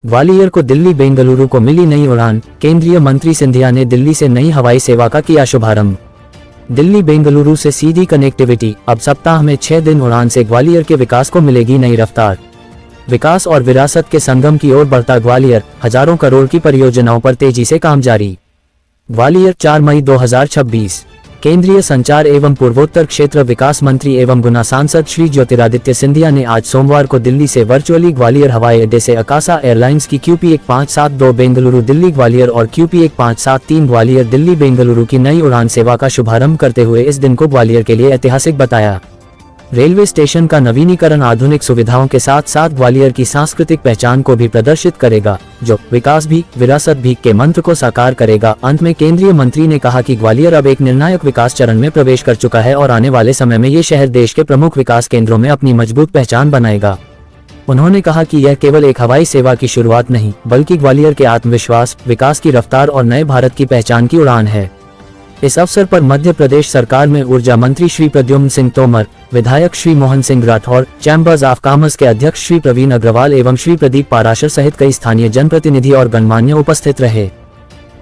ग्वालियर को दिल्ली बेंगलुरु को मिली नई उड़ान। केंद्रीय मंत्री सिंधिया ने दिल्ली से नई हवाई सेवा का किया शुभारंभ। दिल्ली बेंगलुरु से सीधी कनेक्टिविटी। अब सप्ताह में 6 दिन उड़ान से ग्वालियर के विकास को मिलेगी नई रफ्तार। विकास और विरासत के संगम की ओर बढ़ता ग्वालियर, हजारों करोड़ की परियोजनाओं पर तेजी से काम जारी। ग्वालियर 4 मई 2026। केंद्रीय संचार एवं पूर्वोत्तर क्षेत्र विकास मंत्री एवं गुना सांसद श्री ज्योतिरादित्य सिंधिया ने आज सोमवार को दिल्ली से वर्चुअली ग्वालियर हवाई अड्डे से अकासा एयरलाइंस की QP1572 बेंगलुरु दिल्ली ग्वालियर और QP1573 ग्वालियर दिल्ली बेंगलुरु की नई उड़ान सेवा का शुभारंभ करते हुए इस दिन को ग्वालियर के लिए ऐतिहासिक बताया। रेलवे स्टेशन का नवीनीकरण आधुनिक सुविधाओं के साथ साथ ग्वालियर की सांस्कृतिक पहचान को भी प्रदर्शित करेगा, जो विकास भी विरासत भी के मंत्र को साकार करेगा। अंत में केंद्रीय मंत्री ने कहा कि ग्वालियर अब एक निर्णायक विकास चरण में प्रवेश कर चुका है और आने वाले समय में ये शहर देश के प्रमुख विकास केंद्रों में अपनी मजबूत पहचान बनाएगा। उन्होंने कहा कि यह केवल एक हवाई सेवा की शुरुआत नहीं, बल्कि ग्वालियर के आत्मविश्वास, विकास की रफ्तार और नए भारत की पहचान की उड़ान है। इस अवसर पर मध्य प्रदेश सरकार में ऊर्जा मंत्री श्री प्रद्युम्न सिंह तोमर, विधायक Shri Mohan Singh Rathore, chambers of commerce के अध्यक्ष श्री प्रवीण अग्रवाल एवं श्री प्रदीप पाराशर सहित कई स्थानीय जनप्रतिनिधि और गणमान्य उपस्थित रहे।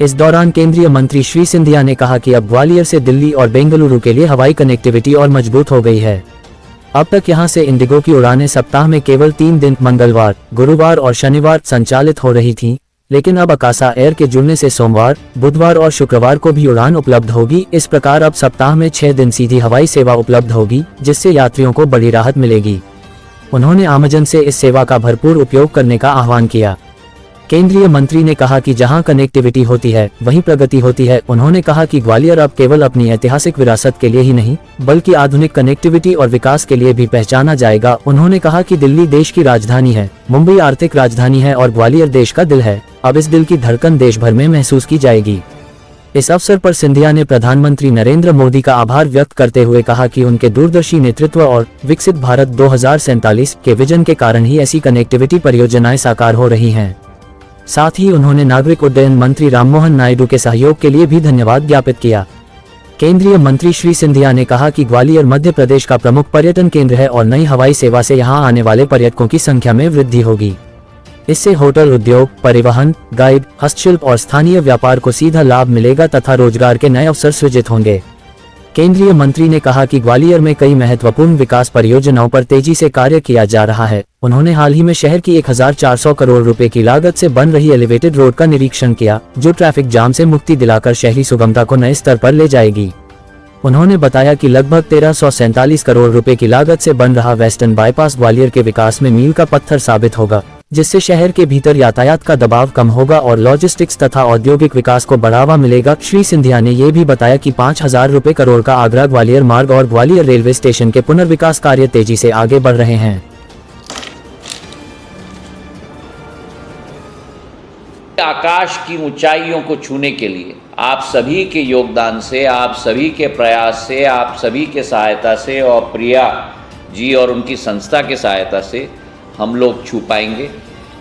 इस दौरान केंद्रीय मंत्री श्री सिंधिया ने कहा कि अब ग्वालियर से दिल्ली और बेंगलुरु के लिए हवाई कनेक्टिविटी और मजबूत हो गई है। अब तक यहां से इंडिगो की उड़ानें सप्ताह में केवल 3 दिन मंगलवार, गुरुवार और शनिवार संचालित हो रही थीं, लेकिन अब अकासा एयर के जुड़ने से सोमवार, बुधवार और शुक्रवार को भी उड़ान उपलब्ध होगी। इस प्रकार अब सप्ताह में 6 दिन सीधी हवाई सेवा उपलब्ध होगी, जिससे यात्रियों को बड़ी राहत मिलेगी। उन्होंने आमजन से इस सेवा का भरपूर उपयोग करने का आह्वान किया। केंद्रीय मंत्री ने कहा कि जहां कनेक्टिविटी होती है वहीं प्रगति होती है। उन्होंने कहा कि ग्वालियर अब केवल अपनी ऐतिहासिक विरासत के लिए ही नहीं, बल्कि आधुनिक कनेक्टिविटी और विकास के लिए भी पहचाना जाएगा। उन्होंने कहा कि दिल्ली देश की राजधानी है, मुंबई आर्थिक राजधानी है और ग्वालियर देश का दिल है। अब इस दिल की धड़कन देश भर में महसूस की जाएगी। इस अवसर पर सिंधिया ने प्रधानमंत्री नरेंद्र मोदी का आभार व्यक्त करते हुए कहा कि उनके दूरदर्शी नेतृत्व और विकसित भारत 2047 के विजन के कारण ही ऐसी कनेक्टिविटी परियोजनाएं साकार हो रही हैं। साथ ही उन्होंने नागरिक उड्डयन मंत्री राममोहन नायडू के सहयोग के लिए भी धन्यवाद ज्ञापित किया। केंद्रीय मंत्री श्री सिंधिया ने कहा कि ग्वालियर मध्य प्रदेश का प्रमुख पर्यटन केंद्र है और नई हवाई सेवा से यहां आने वाले पर्यटकों की संख्या में वृद्धि होगी। इससे होटल उद्योग, परिवहन, गाइड, हस्तशिल्प और स्थानीय व्यापार को सीधा लाभ मिलेगा तथा रोजगार के नए अवसर सृजित होंगे। केंद्रीय मंत्री ने कहा कि ग्वालियर में कई महत्वपूर्ण विकास परियोजनाओं पर तेजी से कार्य किया जा रहा है। उन्होंने हाल ही में शहर की 1400 करोड़ रुपए की लागत से बन रही एलिवेटेड रोड का निरीक्षण किया, जो ट्रैफिक जाम से मुक्ति दिलाकर शहरी सुगमता को नए स्तर पर ले जाएगी। उन्होंने बताया कि लगभग 1347 करोड़ रुपए की लागत से बन रहा वेस्टर्न बाईपास ग्वालियर के विकास में मील का पत्थर साबित होगा, जिससे शहर के भीतर यातायात का दबाव कम होगा और लॉजिस्टिक्स तथा औद्योगिक विकास को बढ़ावा मिलेगा। श्री सिंधिया ने यह भी बताया कि 5000 रुपए करोड़ का आगरा ग्वालियर मार्ग और ग्वालियर रेलवे स्टेशन के पुनर्विकास कार्य तेजी से आगे बढ़ रहे हैं। आकाश की ऊंचाइयों को छूने के लिए आप सभी के योगदान से, आप सभी के प्रयास से, आप सभी के सहायता से और प्रिया जी और उनकी संस्था के सहायता से हम लोग छू पाएंगे।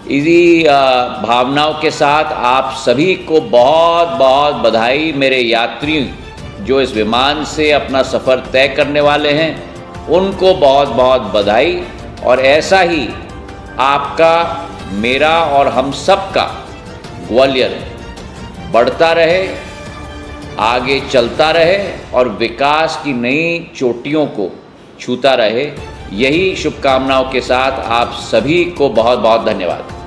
इसी भावनाओं के साथ आप सभी को बहुत बहुत बधाई। मेरे यात्री जो इस विमान से अपना सफ़र तय करने वाले हैं, उनको बहुत बहुत बधाई। और ऐसा ही आपका, मेरा और हम सब का ग्वालियर बढ़ता रहे, आगे चलता रहे और विकास की नई चोटियों को छूता रहे। यही शुभकामनाओं के साथ आप सभी को बहुत बहुत धन्यवाद।